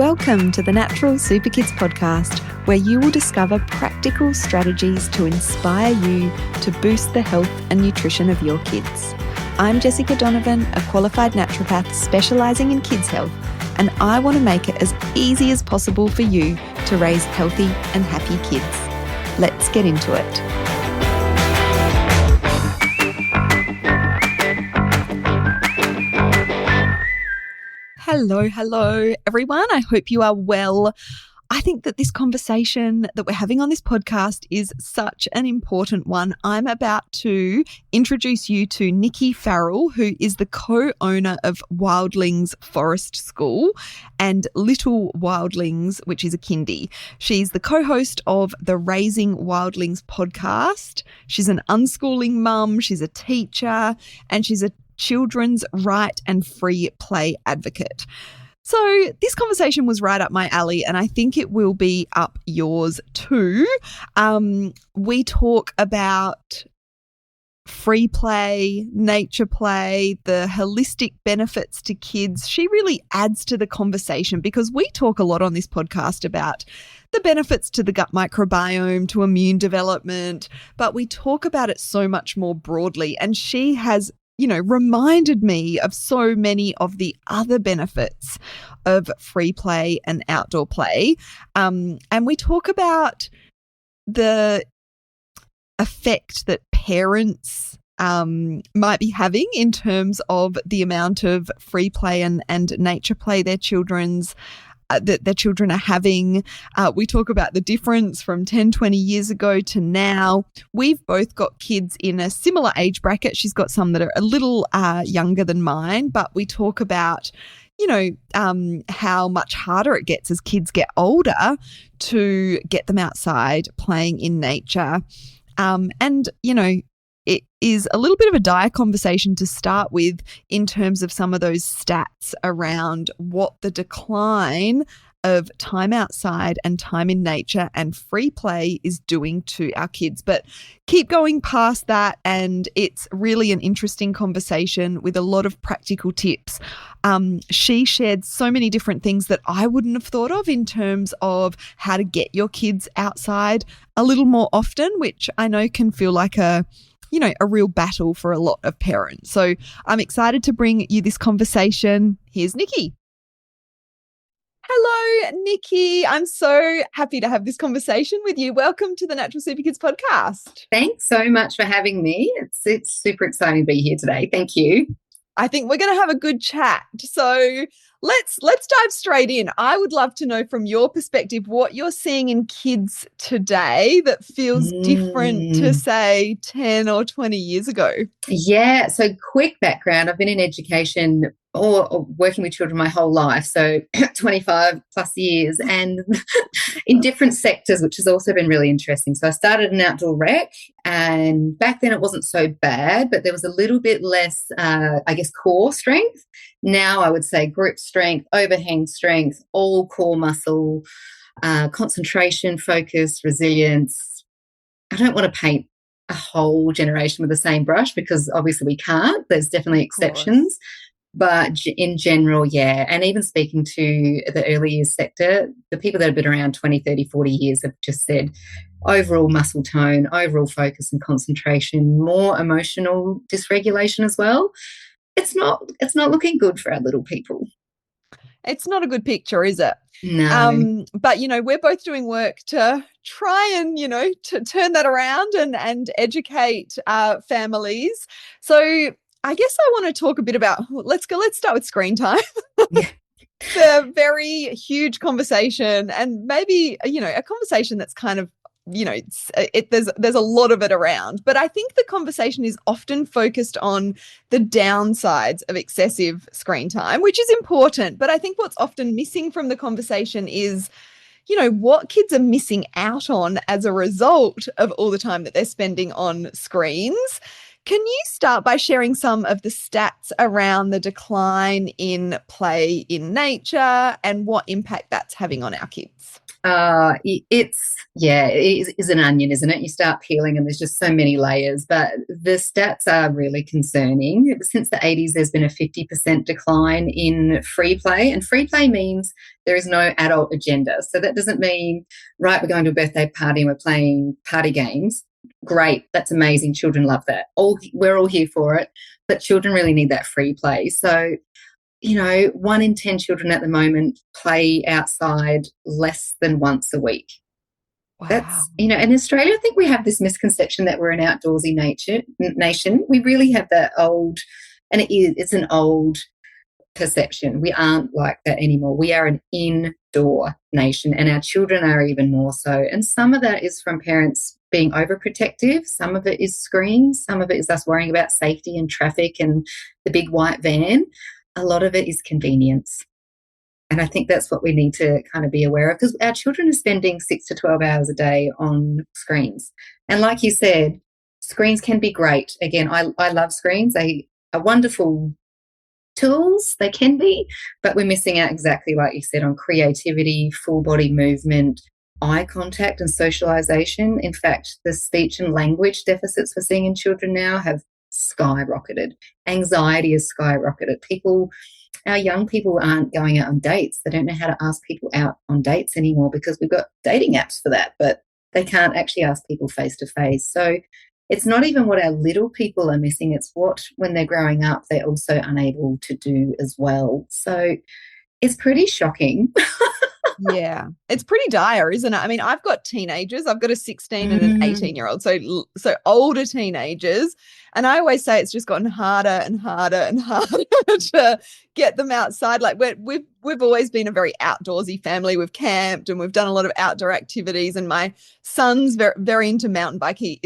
Welcome to the Natural Super Kids podcast, where you will discover practical strategies to inspire you to boost the health and nutrition of your kids. I'm Jessica Donovan, a qualified naturopath specialising in kids' health, and I want to make it as easy as possible for you to raise healthy and happy kids. Let's get into it. Hello, everyone. I hope you are well. I think that this conversation that we're having on this podcast is such an important one. I'm about to introduce you to Nikki Farrell, who is the co-owner of Wildlings Forest School and Little Wildlings, which is a kindy. She's the co-host of the Raising Wildlings Podcast. She's an unschooling mum, she's a teacher, and she's a children's right and free play advocate. So this conversation was right up my alley, and I think it will be up yours too. We talk about free play, nature play, the holistic benefits to kids. She really adds to the conversation because we talk a lot on this podcast about the benefits to the gut microbiome, to immune development, but we talk about it so much more broadly. And she has reminded me of so many of the other benefits of free play and outdoor play. And we talk about the effect that parents might be having in terms of the amount of free play and nature play their children are having. We talk about the difference from 10, 20 years ago to now. We've both got kids in a similar age bracket. She's got some that are a little younger than mine, but we talk about, how much harder it gets as kids get older to get them outside playing in nature. It is a little bit of a dire conversation to start with in terms of some of those stats around what the decline of time outside and time in nature and free play is doing to our kids. But keep going past that, and it's really an interesting conversation with a lot of practical tips. She shared so many different things that I wouldn't have thought of in terms of how to get your kids outside a little more often, which I know can feel like a real battle for a lot of parents. So I'm excited to bring you this conversation. Here's Nikki. Hello, Nikki. I'm so happy to have this conversation with you. Welcome to the Natural Super Kids podcast. Thanks so much for having me. It's super exciting to be here today. Thank you. I think we're going to have a good chat. So let's dive straight in. I would love to know from your perspective what you're seeing in kids today that feels different to, say, 10 or 20 years ago. Yeah. So quick background. I've been in education or working with children my whole life, so 25 plus years, and in different sectors, which has also been really interesting. So I started in outdoor rec, and back then it wasn't so bad, but there was a little bit less, core strength. Now I would say group strength, overhang strength, all core muscle, concentration, focus, resilience. I don't want to paint a whole generation with the same brush because obviously we can't. There's definitely exceptions. But in general, yeah. And even speaking to the early years sector, the people that have been around 20, 30, 40 years have just said overall muscle tone, overall focus and concentration, more emotional dysregulation as well. It's not looking good for our little people. It's not a good picture, is it? No. But, we're both doing work to try and, to turn that around and educate families. So I guess I want to talk a bit about, let's start with screen time. Yeah. It's a very huge conversation, and maybe, a conversation that's kind of, there's a lot of it around. But I think the conversation is often focused on the downsides of excessive screen time, which is important. But I think what's often missing from the conversation is, what kids are missing out on as a result of all the time that they're spending on screens. Can you start by sharing some of the stats around the decline in play in nature and what impact that's having on our kids? It is an onion, isn't it? You start peeling and there's just so many layers, but the stats are really concerning. Since the 80s, there's been a 50% decline in free play, and free play means there is no adult agenda. So that doesn't mean, right, we're going to a birthday party and we're playing party games. Great, that's amazing. Children love that. We're all here for it, but children really need that free play. So 1 in 10 children at the moment play outside less than once a week. Wow. That's, in Australia, I think we have this misconception that we're an outdoorsy nation. We really have that old, and it's an old perception. We aren't like that anymore. We are an indoor nation, and our children are even more so. And some of that is from parents being overprotective. Some of it is screens. Some of it is us worrying about safety and traffic and the big white van. A lot of it is convenience. And I think that's what we need to kind of be aware of, because our children are spending 6 to 12 hours a day on screens. And like you said, screens can be great. Again, I love screens. They are wonderful tools. They can be, but we're missing out, exactly like you said, on creativity, full body movement, eye contact and socialization. In fact, the speech and language deficits we're seeing in children now have skyrocketed. Anxiety has skyrocketed. Our young people aren't going out on dates. They don't know how to ask people out on dates anymore because we've got dating apps for that, but they can't actually ask people face to face. So it's not even what our little people are missing. It's what, when they're growing up, they're also unable to do as well. So it's pretty shocking. Yeah, it's pretty dire, isn't it? I mean, I've got teenagers. I've got a 16 and an 18-year-old, so older teenagers. And I always say it's just gotten harder and harder and harder to get them outside. Like we've always been a very outdoorsy family. We've camped and we've done a lot of outdoor activities. And my son's very, very into mountain biking.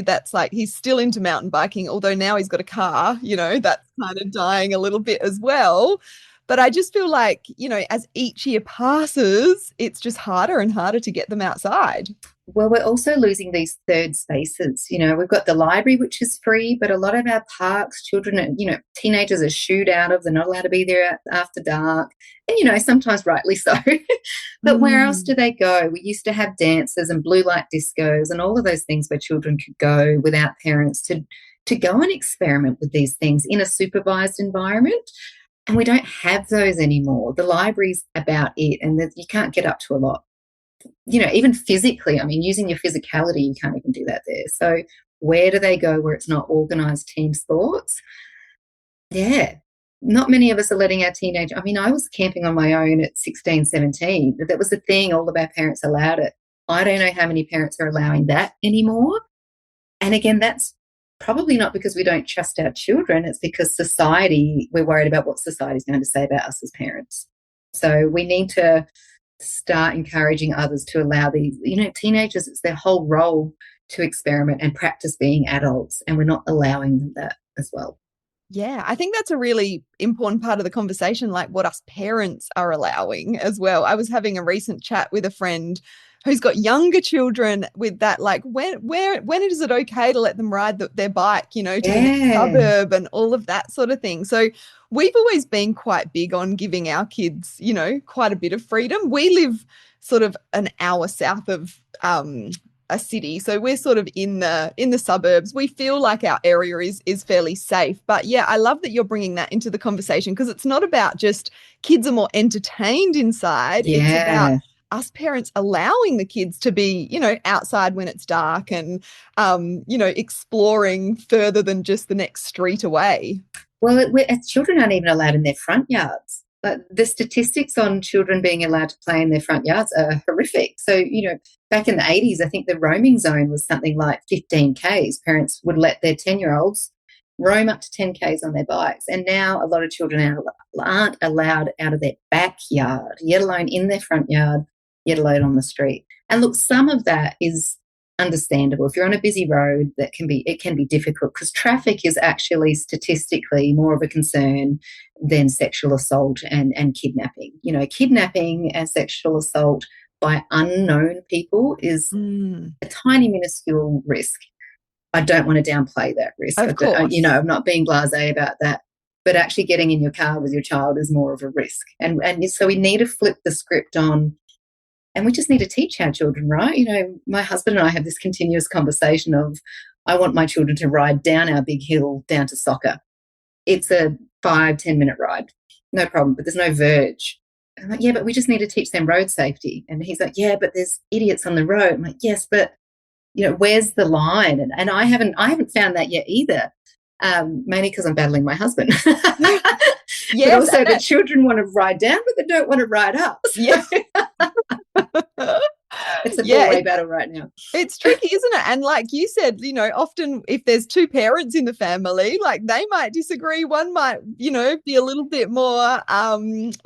He's still into mountain biking, although now he's got a car. That's kind of dying a little bit as well. But I just feel like, as each year passes, it's just harder and harder to get them outside. Well, we're also losing these third spaces. We've got the library, which is free, but a lot of our parks, children, teenagers are shooed out of. They're not allowed to be there after dark. And, sometimes rightly so. But where else do they go? We used to have dances and blue light discos and all of those things where children could go without parents to go and experiment with these things in a supervised environment. And we don't have those anymore. The library's about it, and you can't get up to a lot. Even physically, I mean, using your physicality, you can't even do that there. So where do they go where it's not organised team sports? Yeah, not many of us are letting our teenagers. I mean, I was camping on my own at 16, 17. That was the thing. All of our parents allowed it. I don't know how many parents are allowing that anymore. And again, that's probably not because we don't trust our children. It's because we're worried about what society's going to say about us as parents. So we need to start encouraging others to allow these, teenagers, it's their whole role to experiment and practice being adults, and we're not allowing them that as well. Yeah, I think that's a really important part of the conversation, like what us parents are allowing as well. I was having a recent chat with a friend who's got younger children with that, like when is it okay to let them ride their bike, to the next suburb and all of that sort of thing. So we've always been quite big on giving our kids, quite a bit of freedom. We live sort of an hour south of a city, so we're sort of in the suburbs. We feel like our area is fairly safe. But yeah, I love that you're bringing that into the conversation, because it's not about just kids are more entertained inside. Yeah. It's about us parents allowing the kids to be, outside when it's dark and, exploring further than just the next street away. Well, children aren't even allowed in their front yards. But the statistics on children being allowed to play in their front yards are horrific. So, back in the 80s, I think the roaming zone was something like 15 Ks. Parents would let their 10-year-olds roam up to 10 Ks on their bikes. And now a lot of children aren't allowed out of their backyard, yet alone in their front yard, yet alone on the street. And look, some of that is understandable. If you're on a busy road, it can be difficult, because traffic is actually statistically more of a concern than sexual assault and kidnapping. Kidnapping and sexual assault by unknown people is a tiny minuscule risk. I don't want to downplay that risk. Of course. I'm not being blasé about that. But actually getting in your car with your child is more of a risk. And so we need to flip the script on And we just need to teach our children, right? My husband and I have this continuous conversation of, I want my children to ride down our big hill down to soccer. It's a 5-10 minute ride. No problem, but there's no verge. I'm like, yeah, but we just need to teach them road safety. And he's like, yeah, but there's idiots on the road. I'm like, yes, but where's the line? And I haven't found that yet either. Mainly because I'm battling my husband. Yes, but also the children want to ride down, but they don't want to ride up. So. Yeah. It's a four-way battle right now. It's tricky, isn't it? And like you said, often if there's two parents in the family, like they might disagree. One might, be a little bit more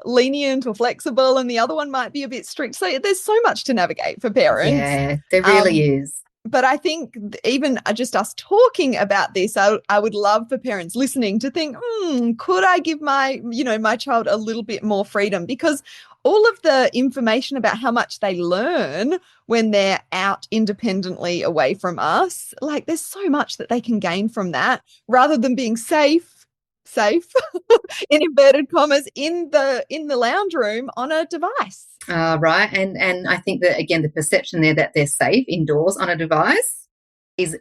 lenient or flexible, and the other one might be a bit strict. So there's so much to navigate for parents. Yeah, there really is. But I think even just us talking about this, I would love for parents listening to think, could I give my child a little bit more freedom? Because all of the information about how much they learn when they're out independently away from us, like there's so much that they can gain from that rather than being safe in inverted commas in the lounge room on a device. Right. And I think that, again, the perception there that they're safe indoors on a device is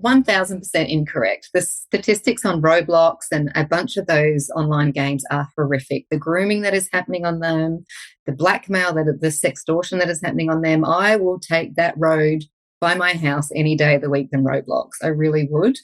1,000% incorrect. The statistics on Roblox and a bunch of those online games are horrific. The grooming that is happening on them, the blackmail, the sextortion that is happening on them. I will take that road by my house any day of the week than Roblox. I really would.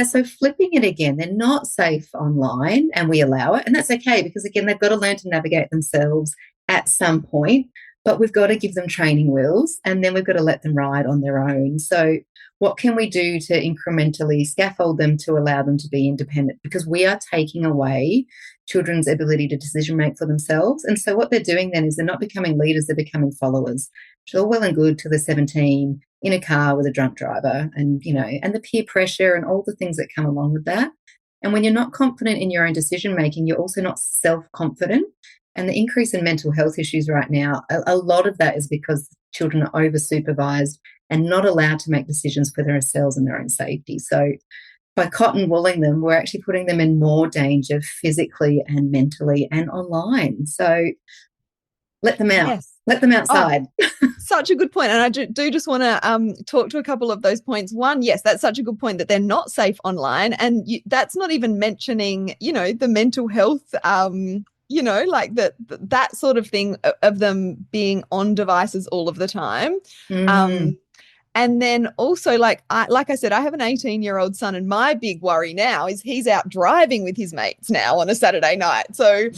So flipping it again, they're not safe online and we allow it. And that's okay because, again, they've got to learn to navigate themselves at some point, but we've got to give them training wheels and then we've got to let them ride on their own. So what can we do to incrementally scaffold them to allow them to be independent? Because we are taking away children's ability to decision make for themselves. And so what they're doing then is they're not becoming leaders, they're becoming followers. Which is all well and good till they're 17 in a car with a drunk driver and the peer pressure and all the things that come along with that. And when you're not confident in your own decision making, you're also not self-confident. And the increase in mental health issues right now, a lot of that is because children are over-supervised and not allowed to make decisions for themselves and their own safety. So by cotton wooling them, we're actually putting them in more danger physically and mentally and online. So let them out. Yes. Let them outside. Such a good point. And I do just want to talk to a couple of those points. One, yes, that's such a good point that they're not safe online. And that's not even mentioning, the mental health, like that sort of thing of them being on devices all of the time. And then also, like I said, I have an 18-year-old son, and my big worry now is he's out driving with his mates now on a Saturday night. So,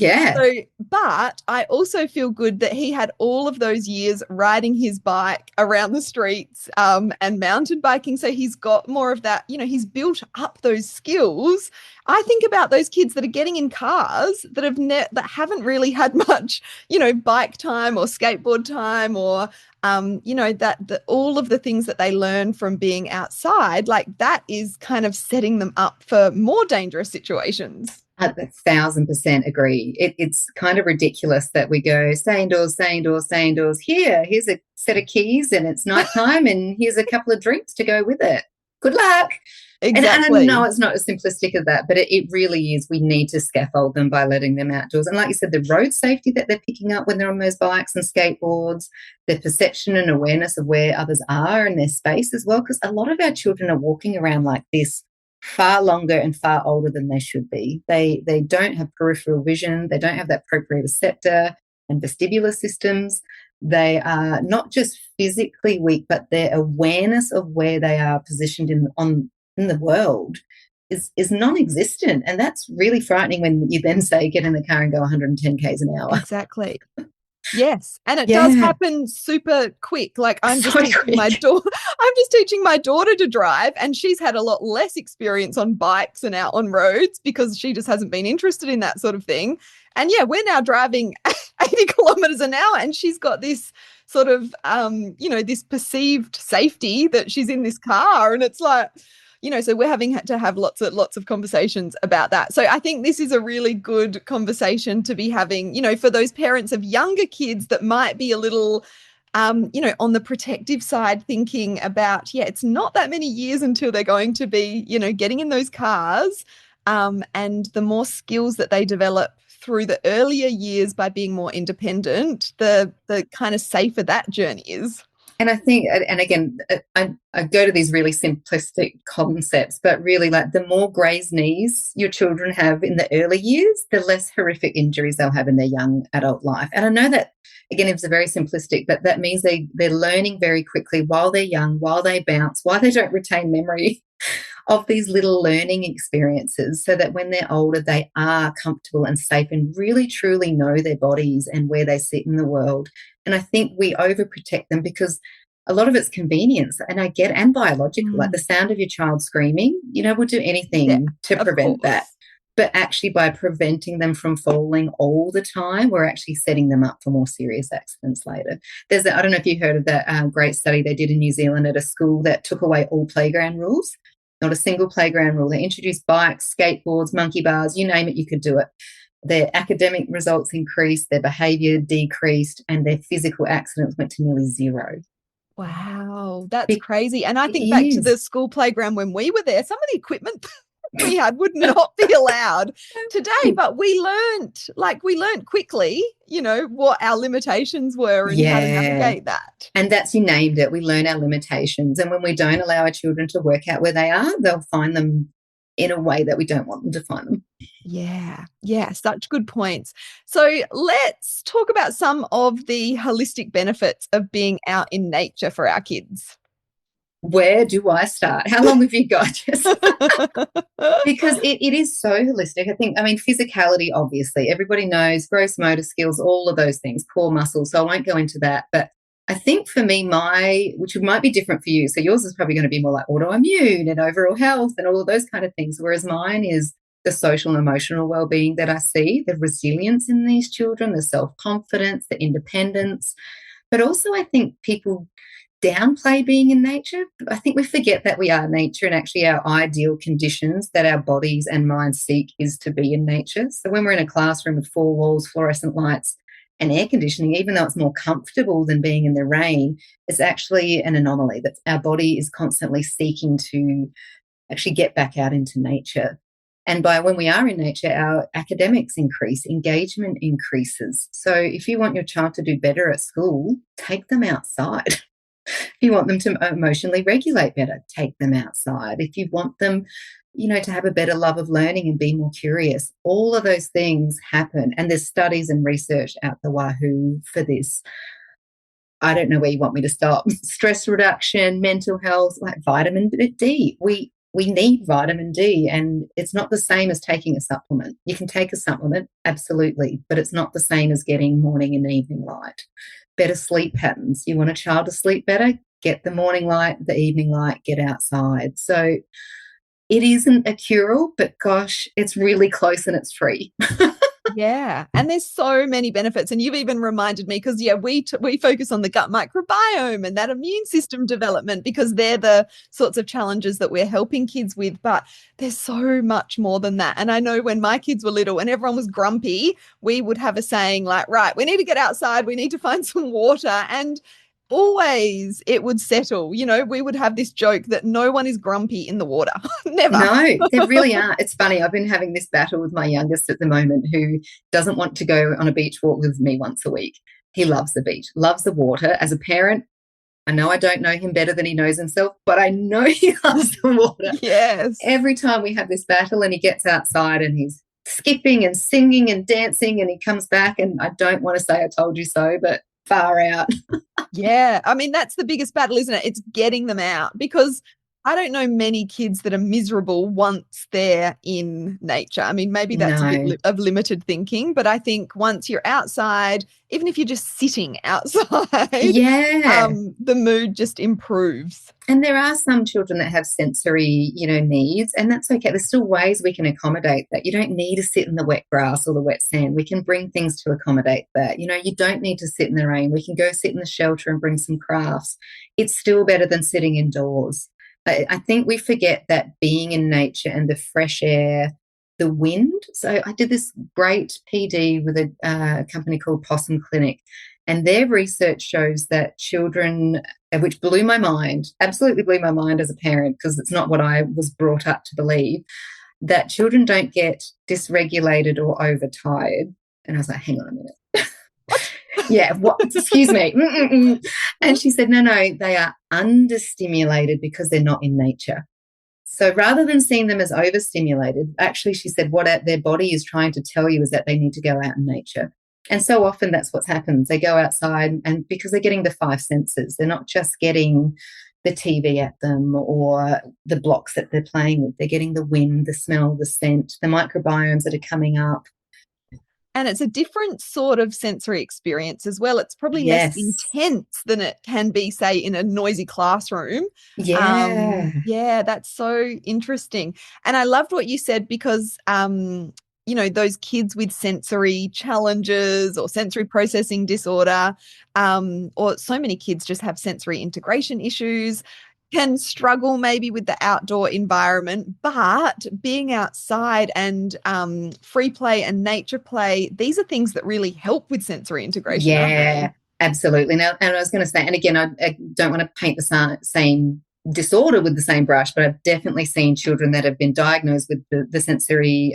but I also feel good that he had all of those years riding his bike around the streets and mountain biking. So he's got more of that, he's built up those skills. I think about those kids that are getting in cars that that haven't really had much, bike time or skateboard time or all of the things that they learn from being outside, like that is kind of setting them up for more dangerous situations. 1,000% agree. It's kind of ridiculous that we go, stay indoors, stay indoors, stay indoors. Here's a set of keys and it's nighttime and here's a couple of drinks to go with it. Good luck. Exactly. And I know it's not as simplistic as that, but it really is. We need to scaffold them by letting them outdoors. And like you said, the road safety that they're picking up when they're on those bikes and skateboards, their perception and awareness of where others are in their space as well, because a lot of our children are walking around like this far longer and far older than they should be. They don't have peripheral vision. They don't have that proprioceptor and vestibular systems. They are not just physically weak, but their awareness of where they are positioned in the world is non-existent. And that's really frightening when you then say get in the car and go 110 k's an hour. Exactly. Yes. And it does happen super quick. Like I'm just teaching my daughter to drive, and she's had a lot less experience on bikes and out on roads because she just hasn't been interested in that sort of thing. And we're now driving 80 kilometers an hour, and she's got this sort of, this perceived safety that she's in this car. And it's like, so we're having to have lots of conversations about that. So I think this is a really good conversation to be having, for those parents of younger kids that might be a little, on the protective side, thinking about, it's not that many years until they're going to be, getting in those cars. And the more skills that they develop through the earlier years by being more independent, the kind of safer that journey is. And I think, and again, I go to these really simplistic concepts, but really, like, the more grazed knees your children have in the early years, the less horrific injuries they'll have in their young adult life. And I know that, again, it's very simplistic, but that means they're learning very quickly while they're young, while they bounce, while they don't retain memory of these little learning experiences, so that when they're older, they are comfortable and safe and really truly know their bodies and where they sit in the world. And I think we overprotect them because a lot of it's convenience, and biological, like the sound of your child screaming, we'll do anything to prevent that. But actually, by preventing them from falling all the time, we're actually setting them up for more serious accidents later. I don't know if you heard of that great study they did in New Zealand at a school that took away all playground rules. Not a single playground rule. They introduced bikes, skateboards, monkey bars, you name it, you could do it. Their academic results increased, their behaviour decreased, and their physical accidents went to nearly zero. Wow, that's crazy. And I think back to the school playground when we were there, some of the equipment we had would not be allowed today, but we learned quickly, what our limitations were and how to navigate that. And you named it. We learn our limitations. And when we don't allow our children to work out where they are, they'll find them in a way that we don't want them to find them. Yeah, such good points. So let's talk about some of the holistic benefits of being out in nature for our kids. Where do I start? How long have you got, Jess? Because it is so holistic. I mean, physicality, obviously. Everybody knows gross motor skills, all of those things, core muscles. So I won't go into that. But I think for me, which might be different for you, so yours is probably going to be more like autoimmune and overall health and all of those kind of things, whereas mine is the social and emotional well-being that I see, the resilience in these children, the self-confidence, the independence. But also I think people downplay being in nature. I think we forget that we are nature, and actually our ideal conditions that our bodies and minds seek is to be in nature. So when we're in a classroom with 4 walls, fluorescent lights, and air conditioning, even though it's more comfortable than being in the rain, it's actually an anomaly that our body is constantly seeking to actually get back out into nature. And when we are in nature, our academics increase, engagement increases. So if you want your child to do better at school, take them outside. If you want them to emotionally regulate better, take them outside. If you want them, to have a better love of learning and be more curious, all of those things happen. And there's studies and research out the wahoo for this. I don't know where you want me to stop. Stress reduction, mental health, like vitamin D. We need vitamin D, and it's not the same as taking a supplement. You can take a supplement, absolutely, but it's not the same as getting morning and evening light. Better sleep patterns. You want a child to sleep better? Get the morning light, the evening light, get outside. So it isn't a cure-all, but gosh, it's really close and it's free. Yeah, and there's so many benefits, and you've even reminded me because we focus on the gut microbiome and that immune system development because they're the sorts of challenges that we're helping kids with, but there's so much more than that. And I know when my kids were little and everyone was grumpy, we would have a saying like, right, we need to get outside, we need to find some water, and always it would settle. We would have this joke that no one is grumpy in the water. Never. No, they really aren't. It's funny. I've been having this battle with my youngest at the moment who doesn't want to go on a beach walk with me once a week. He loves the beach, loves the water. As a parent, I know I don't know him better than he knows himself, but I know he loves the water. Yes. Every time we have this battle and he gets outside and he's skipping and singing and dancing and he comes back, and I don't want to say I told you so, but far out. Yeah. I mean, that's the biggest battle, isn't it? It's getting them out, because I don't know many kids that are miserable once they're in nature. I mean, maybe that's a bit of limited thinking, but I think once you're outside, even if you're just sitting outside, the mood just improves. And there are some children that have sensory, needs, and that's okay. There's still ways we can accommodate that. You don't need to sit in the wet grass or the wet sand. We can bring things to accommodate that. You don't need to sit in the rain. We can go sit in the shelter and bring some crafts. It's still better than sitting indoors. I think we forget that being in nature and the fresh air, the wind. So I did this great PD with a company called Possum Clinic, and their research shows that children, which blew my mind, absolutely blew my mind as a parent because it's not what I was brought up to believe, that children don't get dysregulated or overtired And I was like, hang on a minute. Yeah, what? Excuse me. And she said, no, they are understimulated because they're not in nature. So rather than seeing them as overstimulated, actually, she said what their body is trying to tell you is that they need to go out in nature. And so often that's what happens. They go outside, and because they're getting the five senses, they're not just getting the TV at them or the blocks that they're playing with. They're getting the wind, the smell, the scent, the microbiomes that are coming up. And it's a different sort of sensory experience as well. It's probably less intense than it can be, say, in a noisy classroom. Yeah. That's so interesting. And I loved what you said because, those kids with sensory challenges or sensory processing disorder, or so many kids just have sensory integration issues, can struggle maybe with the outdoor environment, but being outside and free play and nature play, these are things that really help with sensory integration, aren't they? Absolutely. Now, and I was going to say, and again, I don't want to paint the same disorder with the same brush, but I've definitely seen children that have been diagnosed with the sensory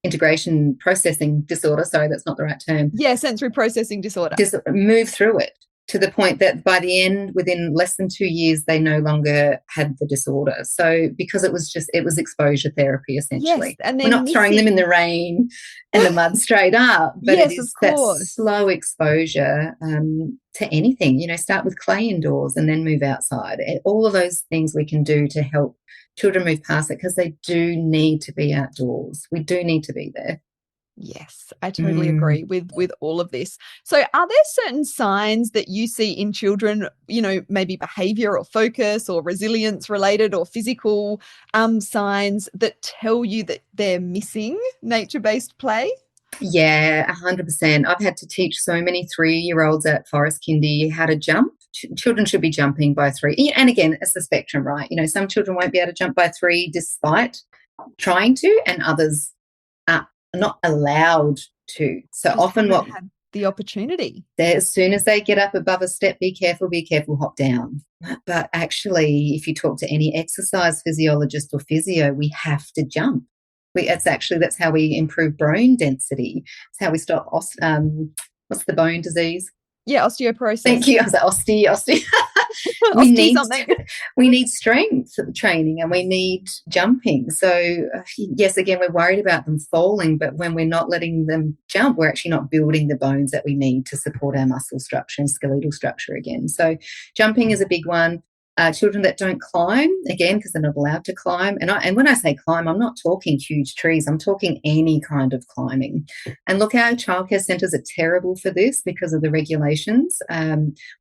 integration processing disorder. Sorry, that's not the right term. Yeah, sensory processing disorder. Just move through it to the point that by the end, within less than 2 years, they no longer had the disorder. So because it was exposure therapy, essentially. Yes, and we're not throwing them in the rain and the mud straight up, but yes, it is that slow exposure to anything. Start with clay indoors and then move outside. All of those things we can do to help children move past it, because they do need to be outdoors. We do need to be there. Yes, I totally agree with all of this. So are there certain signs that you see in children, maybe behavior or focus or resilience related or physical signs that tell you that they're missing nature-based play? Yeah, 100%. I've had to teach so many 3-year-olds at Forest Kindy how to jump. Children should be jumping by 3. And again, it's the spectrum, right? Some children won't be able to jump by 3 despite trying to, and others are not allowed to. So just often what have the opportunity. As soon as they get up above a step, be careful, hop down. But actually, if you talk to any exercise physiologist or physio, we have to jump. That's how we improve bone density. It's how we stop what's the bone disease? Yeah, osteoporosis. Thank you. I was like, osteo. We need strength training and we need jumping. So yes, again, we're worried about them falling, but when we're not letting them jump, we're actually not building the bones that we need to support our muscle structure and skeletal structure again. So jumping is a big one. Children that don't climb, again, because they're not allowed to climb. And when I say climb, I'm not talking huge trees. I'm talking any kind of climbing. And look, our childcare centres are terrible for this because of the regulations,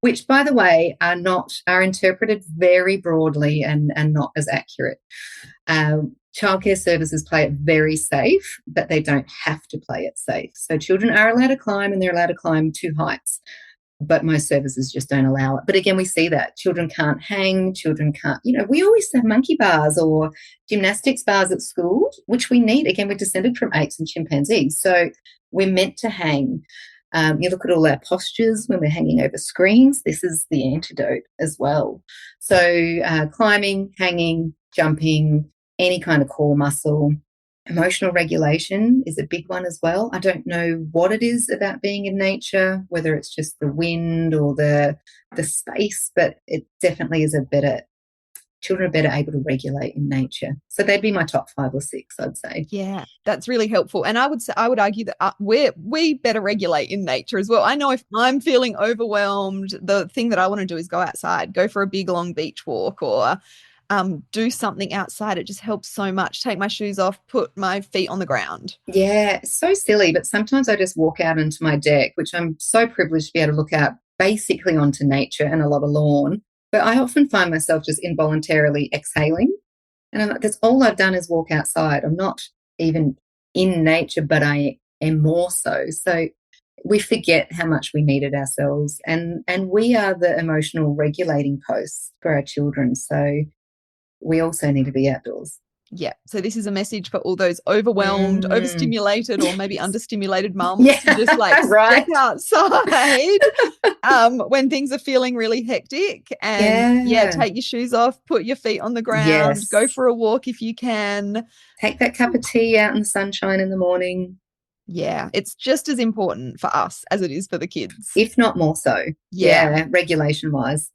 which, by the way, are interpreted very broadly and not as accurate. Childcare services play it very safe, but they don't have to play it safe. So children are allowed to climb, and they're allowed to climb 2 heights. But most services just don't allow it. But again, we see that children can't hang, children can't, we always have monkey bars or gymnastics bars at school, which we need. Again, we're descended from apes and chimpanzees. So we're meant to hang. You look at all our postures when we're hanging over screens. This is the antidote as well. So climbing, hanging, jumping, any kind of core muscle. Emotional regulation is a big one as well. I don't know what it is about being in nature, whether it's just the wind or the space, but it definitely is children are better able to regulate in nature. So they'd be my top 5 or 6, I'd say. Yeah, that's really helpful. And I would argue that we better regulate in nature as well. I know if I'm feeling overwhelmed, the thing that I want to do is go outside, go for a big long beach walk, or do something outside. It just helps so much. Take my shoes off, put my feet on the ground. Yeah, so silly, but sometimes I just walk out into my deck, which I'm so privileged to be able to look out basically onto nature and a lot of lawn. But I often find myself just involuntarily exhaling. And I'm like, that's all I've done is walk outside. I'm not even in nature, but I am more so. So we forget how much we need it ourselves. And we are the emotional regulating posts for our children. So we also need to be outdoors. Yeah. So this is a message for all those overwhelmed, overstimulated, or maybe understimulated mums. Yeah, just step outside when things are feeling really hectic, and take your shoes off, put your feet on the ground, go for a walk if you can. Take that cup of tea out in the sunshine in the morning. Yeah, it's just as important for us as it is for the kids. If not more so. Yeah, regulation wise.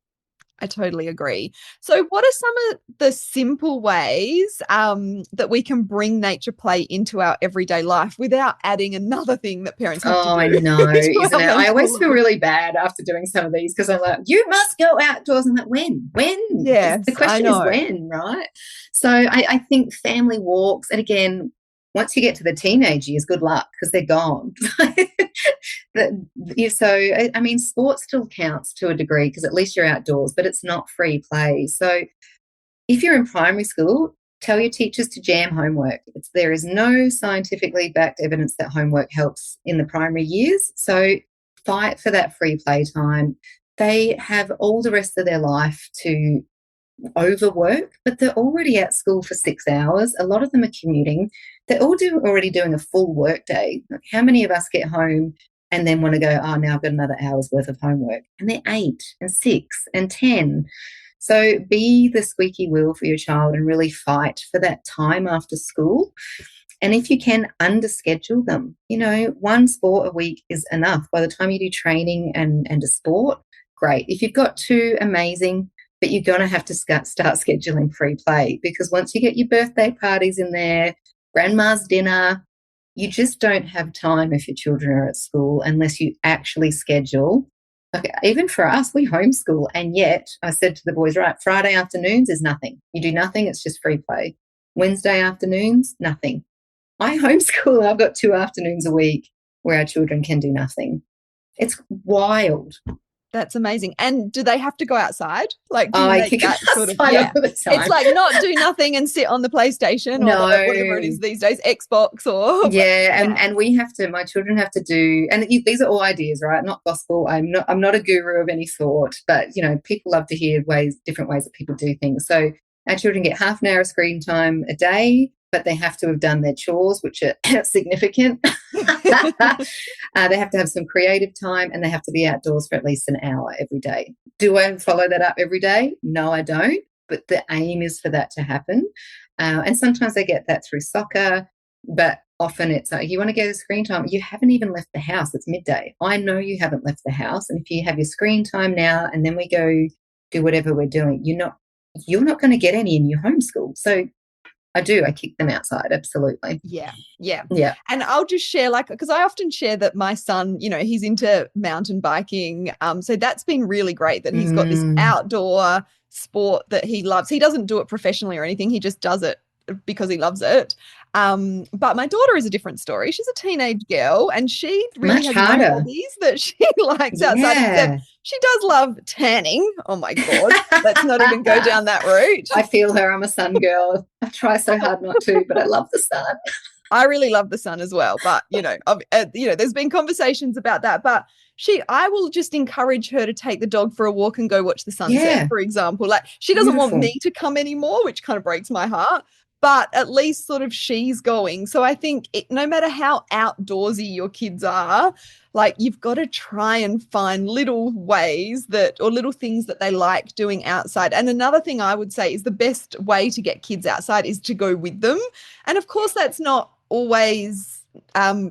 I totally agree. So what are some of the simple ways that we can bring nature play into our everyday life without adding another thing that parents have to do? I know, isn't it? I always feel really bad after doing some of these because I'm like, you must go outdoors. I'm like, when? Yes, the question is when, right? So I think family walks, and again, once you get to the teenage years, good luck because they're gone. So, I mean, sport still counts to a degree because at least you're outdoors, but it's not free play. So if you're in primary school, tell your teachers to jam homework. There is no scientifically backed evidence that homework helps in the primary years. So fight for that free play time. They have all the rest of their life to overwork, but they're already at school for 6 hours. A lot of them are commuting. They're already doing a full work day. Like, how many of us get home and then want to go, oh, now I've got another hour's worth of homework? And they're 8 and 6 and 10. So be the squeaky wheel for your child and really fight for that time after school. And if you can, underschedule them. One sport a week is enough. By the time you do training and a sport, great. If you've got 2, amazing. But you're going to have to start scheduling free play, because once you get your birthday parties in there, grandma's dinner, you just don't have time if your children are at school unless you actually schedule. Okay, even for us, we homeschool, and yet I said to the boys, right, Friday afternoons is nothing. You do nothing, it's just free play. Wednesday afternoons, nothing. I homeschool, I've got 2 afternoons a week where our children can do nothing. It's wild. That's amazing. And do they have to go outside? Like, do you make that sort of, yeah. It's like not do nothing and sit on the PlayStation or whatever it is these days, Xbox or and we have to, my children have to do, and these are all ideas, right? Not gospel. I'm not a guru of any sort, but people love to hear different ways that people do things. So our children get half an hour of screen time a day, but they have to have done their chores, which are significant. They have to have some creative time, and they have to be outdoors for at least an hour every day. Do I follow that up every day? No, I don't. But the aim is for that to happen. And sometimes they get that through soccer, but often it's like, you want to get a screen time. You haven't even left the house. It's midday. I know you haven't left the house. And if you have your screen time now and then we go do whatever we're doing, you're not going to get any in your homeschool. So I kick them outside. Absolutely. Yeah. And I'll just share, because I often share that my son, he's into mountain biking. So that's been really great that he's got this outdoor sport that he loves. He doesn't do it professionally or anything. He just does it because he loves it. But my daughter is a different story. She's a teenage girl, and she really has no hobbies that she likes outside. Except she does love tanning. Oh my God. Let's not even go down that route. I feel her. I'm a sun girl. I try so hard not to, but I love the sun. I really love the sun as well. But, there's been conversations about that. But I will just encourage her to take the dog for a walk and go watch the sunset, for example. Like, she doesn't want me to come anymore, which kind of breaks my heart. But at least sort of she's going. So I think no matter how outdoorsy your kids are, like, you've got to try and find little ways or little things that they like doing outside. And another thing I would say is the best way to get kids outside is to go with them. And of course, that's not always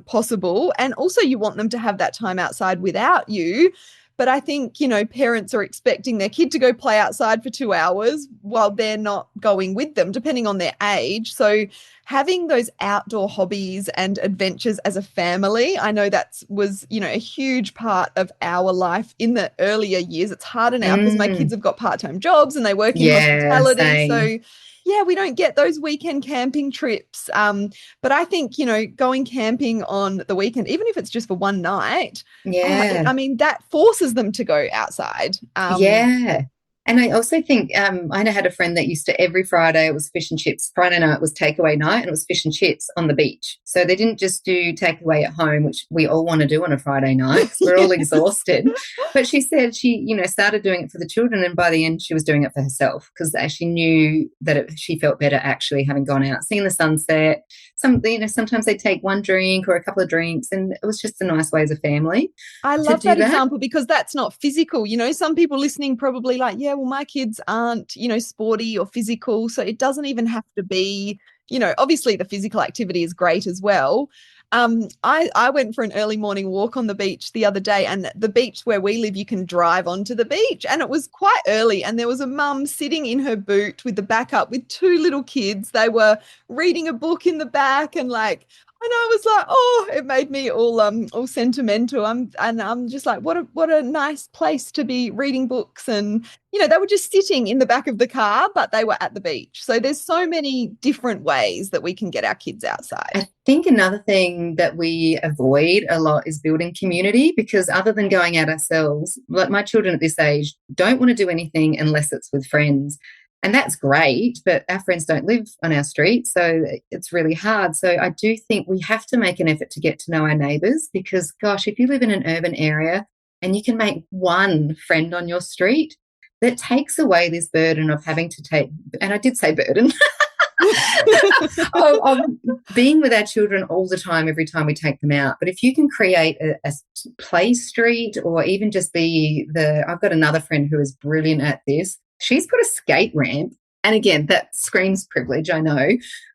possible. And also you want them to have that time outside without you. But I think, parents are expecting their kid to go play outside for 2 hours while they're not going with them, depending on their age. So having those outdoor hobbies and adventures as a family, I know that was, a huge part of our life in the earlier years. It's harder now because my kids have got part-time jobs and they work in hospitality. Same. So we don't get those weekend camping trips. But I think, going camping on the weekend, even if it's just for one night, that forces them to go outside. And I also think I had a friend that used to, every Friday it was fish and chips. Friday night was takeaway night, and it was fish and chips on the beach. So they didn't just do takeaway at home, which we all want to do on a Friday night because we're all exhausted. But she said she, started doing it for the children, and by the end she was doing it for herself because she knew that she felt better actually having gone out, seeing the sunset. Sometimes they take one drink or a couple of drinks, and it was just a nice way as a family. I love that example because that's not physical. Some people listening probably like, well, my kids aren't, sporty or physical. So it doesn't even have to be, obviously the physical activity is great as well. I went for an early morning walk on the beach the other day, and the beach where we live, you can drive onto the beach, and it was quite early, and there was a mum sitting in her boot with the back up with two little kids. They were reading a book in the back, and I was like, oh, it made me all sentimental. I'm just like, what a nice place to be reading books. And they were just sitting in the back of the car, but they were at the beach. So there's so many different ways that we can get our kids outside. I think another thing that we avoid a lot is building community, because other than going out ourselves, like my children at this age don't want to do anything unless it's with friends. And that's great, but our friends don't live on our street, so it's really hard. So I do think we have to make an effort to get to know our neighbours, because, gosh, if you live in an urban area and you can make one friend on your street, that takes away this burden of having to take, and I did say burden, of being with our children all the time, every time we take them out. But if you can create a play street, or even just I've got another friend who is brilliant at this. She's put a skate ramp, and again, that screams privilege, I know,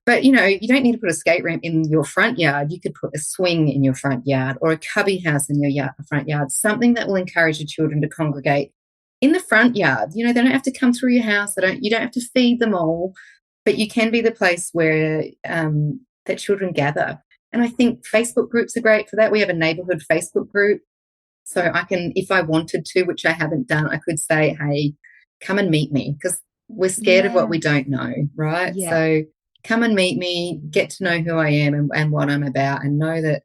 but you don't need to put a skate ramp in your front yard. You could put a swing in your front yard, or a cubby house in your front yard, something that will encourage your children to congregate in the front yard. They don't have to come through your house. You don't have to feed them all, but you can be the place where that children gather. And I think Facebook groups are great for that. We have a neighbourhood Facebook group, so I can, if I wanted to, which I haven't done, I could say, hey, come and meet me, because we're scared of what we don't know, right? Yeah. So come and meet me, get to know who I am and what I'm about, and know that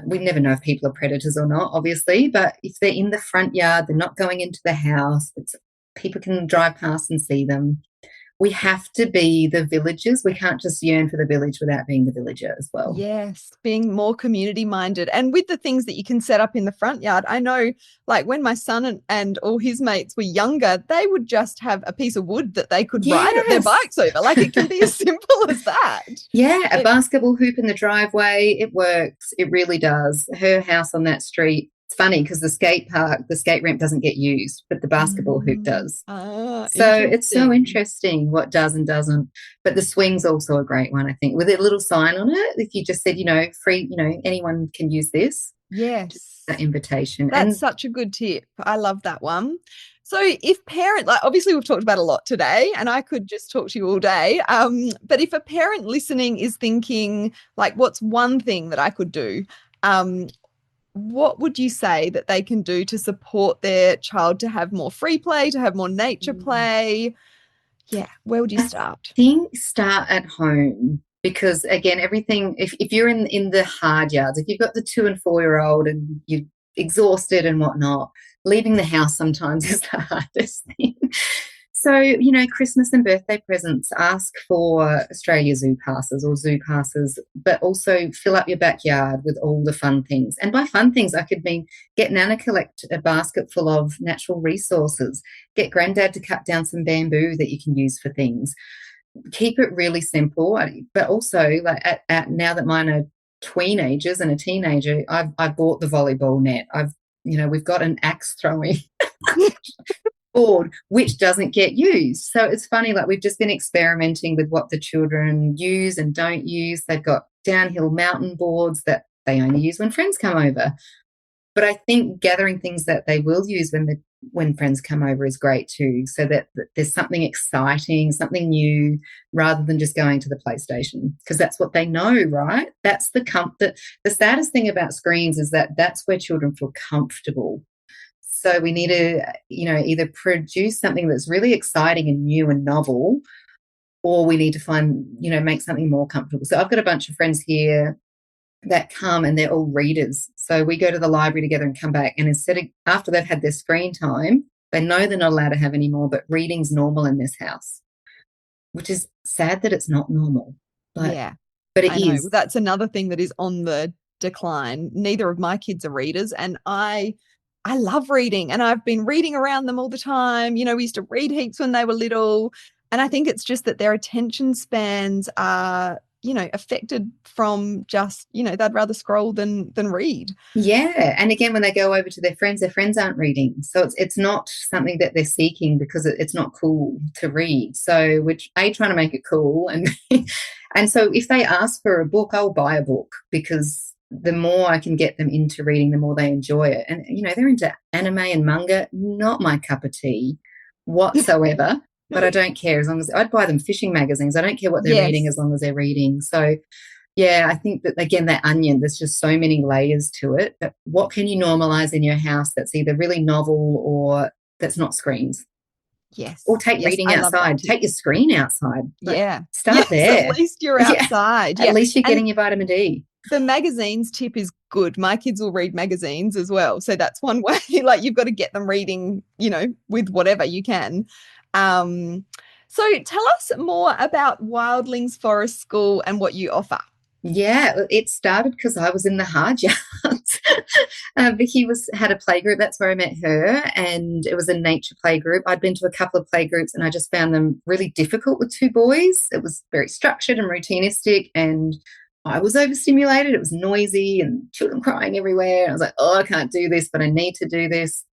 we never know if people are predators or not, obviously, but if they're in the front yard, they're not going into the house, people can drive past and see them. We have to be the villagers. We can't just yearn for the village without being the villager as well. Yes, being more community minded. And with the things that you can set up in the front yard, I know, like when my son and all his mates were younger, they would just have a piece of wood that they could ride their bikes over. Like, it can be as simple as that. Yeah, a basketball hoop in the driveway, it works. It really does. Her house on that street, it's funny because the skate ramp doesn't get used, but the basketball hoop does. So it's so interesting what does and doesn't. But the swing's also a great one, I think, with a little sign on it. If you just said, free, anyone can use this. Yes. That invitation. That's such a good tip. I love that one. So if parent, obviously we've talked about a lot today, and I could just talk to you all day. But if a parent listening is thinking, what's one thing that I could do? What would you say that they can do to support their child to have more free play, to have more nature play? Yeah, where would you start? I think start at home, because again, everything, if you're in the hard yards, if you've got the 2 and 4-year-old and you're exhausted and whatnot, leaving the house sometimes is the hardest thing. So, Christmas and birthday presents, ask for Australia Zoo passes or zoo passes, but also fill up your backyard with all the fun things. And by fun things, I could mean get Nana collect a basket full of natural resources, get Granddad to cut down some bamboo that you can use for things. Keep it really simple, but also now that mine are teenagers and a teenager, I've bought the volleyball net. We've got an axe throwing board which doesn't get used. So it's funny, we've just been experimenting with what the children use and don't use. They've got downhill mountain boards that they only use when friends come over. But I think gathering things that they will use when friends come over is great too, so that there's something exciting, something new, rather than just going to the PlayStation, because that's what they know, right? That's the saddest thing about screens is that that's where children feel comfortable. So we need to, either produce something that's really exciting and new and novel, or we need to find, make something more comfortable. So I've got a bunch of friends here that come and they're all readers. So we go to the library together and come back, and after they've had their screen time, they know they're not allowed to have any more, but reading's normal in this house, which is sad that it's not normal. But it is. That's another thing that is on the decline. Neither of my kids are readers, and I love reading, and I've been reading around them all the time. We used to read heaps when they were little, and I think it's just that their attention spans are, affected from just, they'd rather scroll than read. Yeah, and again, when they go over to their friends aren't reading, so it's not something that they're seeking because it's not cool to read. So we're trying to make it cool, and and so if they ask for a book, I'll buy a book, because the more I can get them into reading, the more they enjoy it. And, they're into anime and manga, not my cup of tea whatsoever, but I don't care as long as I'd buy them fishing magazines. I don't care what they're reading as long as they're reading. So, yeah, I think that, again, that onion, there's just so many layers to it. But what can you normalize in your house that's either really novel or that's not screens? Yes. Or take reading outside. Take your screen outside. Start there. At least you're outside. At least you're getting your vitamin D. The magazines tip is good. My kids will read magazines as well. So that's one way. Like, you've got to get them reading, with whatever you can. So tell us more about Wildlings Forest School and what you offer. Yeah, it started because I was in the hard yards. Vicky had a play group. That's where I met her, and it was a nature play group. I'd been to a couple of play groups, and I just found them really difficult with two boys. It was very structured and routinistic, and I was overstimulated. It was noisy and children crying everywhere. And I was like, I can't do this, but I need to do this.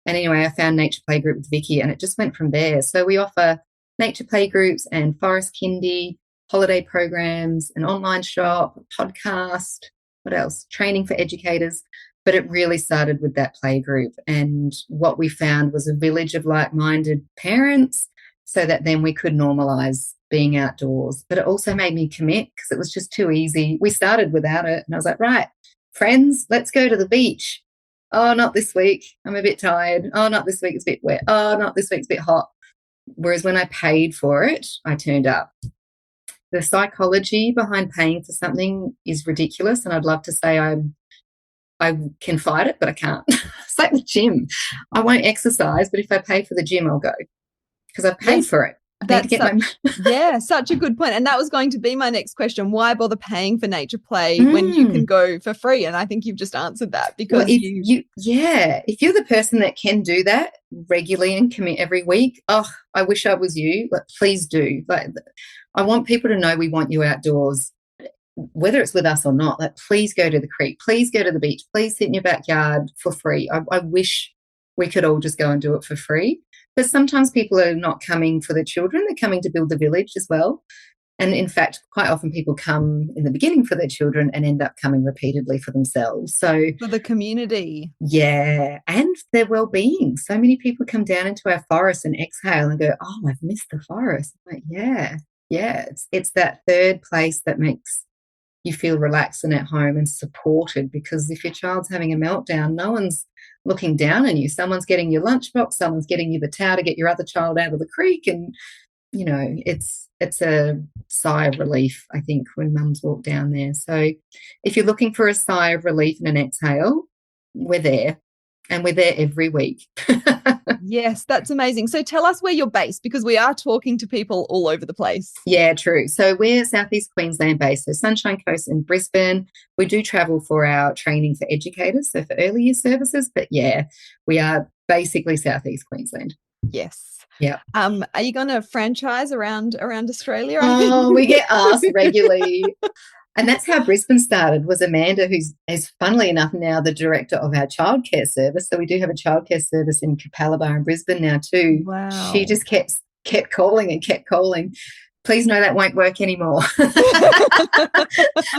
And anyway, I found nature play group with Vicky, and it just went from there. So we offer nature play groups and forest kindy, holiday programs, an online shop, a podcast, what else? Training for educators. But it really started with that play group. And what we found was a village of like-minded parents so that then we could normalise being outdoors. But it also made me commit because it was just too easy. We started without it. And I was like, right, friends, let's go to the beach. Oh, not this week. I'm a bit tired. Oh, not this week. It's a bit wet. Oh, not this week. It's a bit hot. Whereas when I paid for it, I turned up. The psychology behind paying for something is ridiculous, and I'd love to say I can fight it, but I can't. It's like the gym. I won't exercise, but if I pay for the gym, I'll go because I've paid for it. Such a good point. And that was going to be my next question. Why bother paying for nature play when you can go for free? And I think you've just answered that because if you're the person that can do that regularly and commit every week, I wish I was you. Like, please do. Like, I want people to know we want you outdoors, whether it's with us or not. Like, please go to the creek. Please go to the beach. Please sit in your backyard for free. I wish we could all just go and do it for free. But sometimes people are not coming for the children. They're coming to build the village as well. And in fact, quite often people come in the beginning for their children and end up coming repeatedly for themselves. So for the community. Yeah. And their well-being. So many people come down into our forest and exhale and go, I've missed the forest. I'm like, yeah. It's that third place that makes you feel relaxed and at home and supported, because if your child's having a meltdown, no one's looking down on you. Someone's getting your lunchbox, someone's getting you the towel to get your other child out of the creek. And, it's a sigh of relief, I think, when mums walk down there. So if you're looking for a sigh of relief and an exhale, we're there. And we're there every week. Yes, that's amazing. So tell us where you're based, because we are talking to people all over the place. Yeah, true. So we're Southeast Queensland based, so Sunshine Coast and Brisbane. We do travel for our training for educators, so for early year services. But yeah, we are basically Southeast Queensland. Yes. Yeah. Are you going to franchise around Australia? We get asked regularly. And that's how Brisbane started, was Amanda, who's funnily enough now the director of our childcare service. So we do have a childcare service in Capalaba in Brisbane now too. Wow. She just kept calling and kept calling. Please no, that won't work anymore.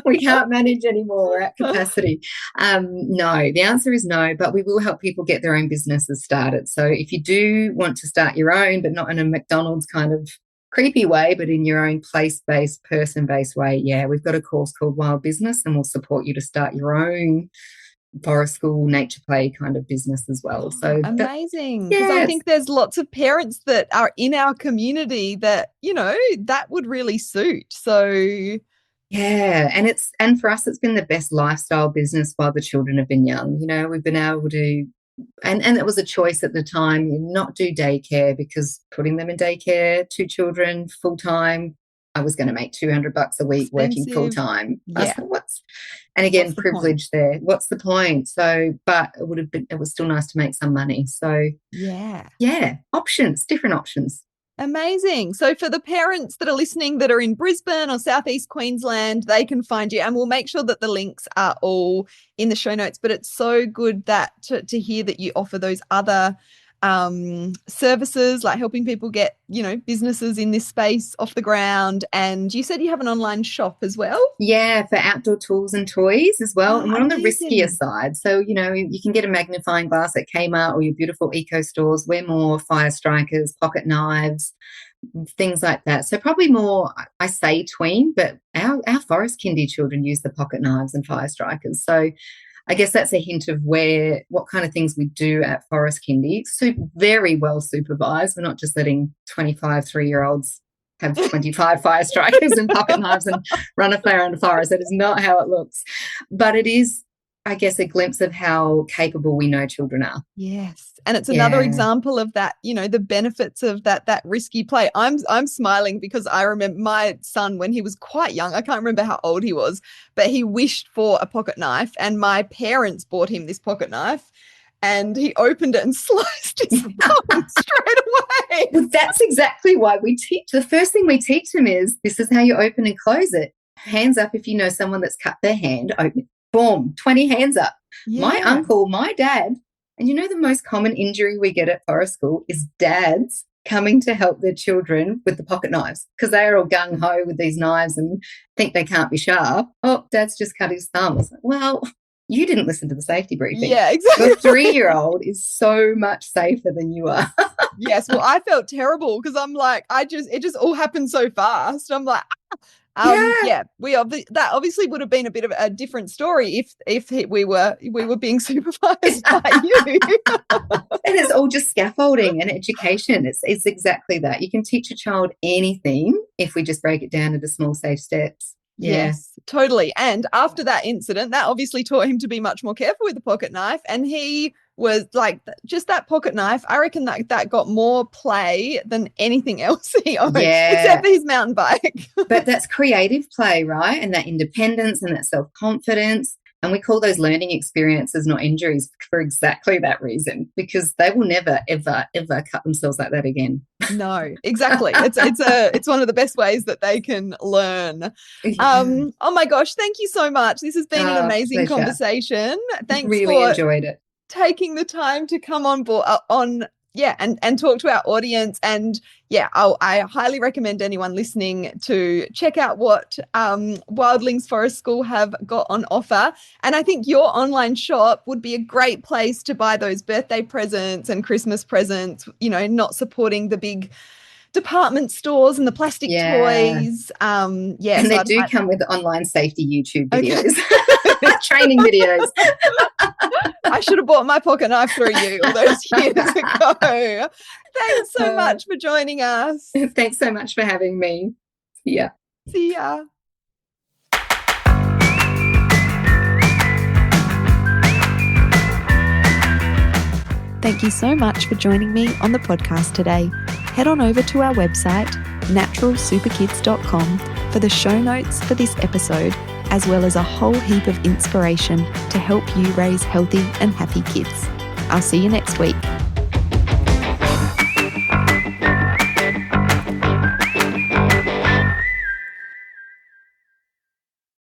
We can't manage anymore. We're at capacity. No, the answer is no, but we will help people get their own businesses started. So if you do want to start your own, but not in a McDonald's kind of creepy way, but in your own place-based, person-based way, we've got a course called Wild Business, and we'll support you to start your own forest school, nature play kind of business as well. So amazing. Because I think there's lots of parents that are in our community that, that would really suit. So yeah, and for us, it's been the best lifestyle business while the children have been young. We've been able to, and it was a choice at the time, not do daycare, because putting them in daycare, 2 children full time, I was going to make $200 a week working full time. Yeah. And again, privilege there. What's the point? So, but it was still nice to make some money. So yeah, options, different options. Amazing. So for the parents that are listening that are in Brisbane or Southeast Queensland, they can find you, and we'll make sure that the links are all in the show notes. But it's so good that to hear that you offer those other services, like helping people get, businesses in this space off the ground. And you said you have an online shop as well? Yeah, for outdoor tools and toys as well. Oh, and we're on the amazing. riskier side. So, you can get a magnifying glass at Kmart or your beautiful eco stores. We're more fire strikers, pocket knives, things like that. So probably more, I say tween, but our forest kindy children use the pocket knives and fire strikers. So I guess that's a hint of what kind of things we do at Forest Kindy. Very well supervised. We're not just letting 25 3-year-olds have 25 fire strikers and pocket knives and run around the forest. That is not how it looks. But it is, I guess, a glimpse of how capable we know children are. Yes. And it's another example of that, the benefits of that risky play. I'm smiling because I remember my son when he was quite young. I can't remember how old he was, but he wished for a pocket knife and my parents bought him this pocket knife and he opened it and sliced his thumb straight away. Well, that's exactly why we teach. The first thing we teach them is this is how you open and close it. Hands up if you know someone that's cut their hand, open it. Boom, 20 hands up. Yeah. My uncle, my dad, and the most common injury we get at forest school is dads coming to help their children with the pocket knives because they are all gung-ho with these knives and think they can't be sharp. Oh, dad's just cut his thumb. I was like, well, you didn't listen to the safety briefing. Yeah, exactly. Your 3-year-old is so much safer than you are. Yes, well, I felt terrible because I'm like, it just all happened so fast. I'm like, that obviously would have been a bit of a different story if we were being supervised by you. And it's all just scaffolding and education. It's exactly that. You can teach a child anything if we just break it down into small, safe steps. Yeah. Yes, totally. And after that incident, that obviously taught him to be much more careful with the pocket knife. And he was like, just that pocket knife, I reckon that got more play than anything else he owned, except for his mountain bike. But that's creative play, right? And that independence and that self-confidence. And we call those learning experiences, not injuries, for exactly that reason, because they will never, ever, ever cut themselves like that again. No, exactly. It's one of the best ways that they can learn. Oh my gosh, thank you so much. This has been an amazing conversation. Thanks really enjoyed it. Taking the time to come on board and talk to our audience. And I highly recommend anyone listening to check out what Wildlings Forest School have got on offer. And I think your online shop would be a great place to buy those birthday presents and Christmas presents, not supporting the big department stores and the plastic toys. And they do come with online safety YouTube videos. Training videos. I should have bought my pocket knife through you all those years ago. Thanks so much for joining us. Thanks so much for having me. Yeah. See ya. Thank you so much for joining me on the podcast today. Head on over to our website, naturalsuperkids.com, for the show notes for this episode, as well as a whole heap of inspiration to help you raise healthy and happy kids. I'll see you next week.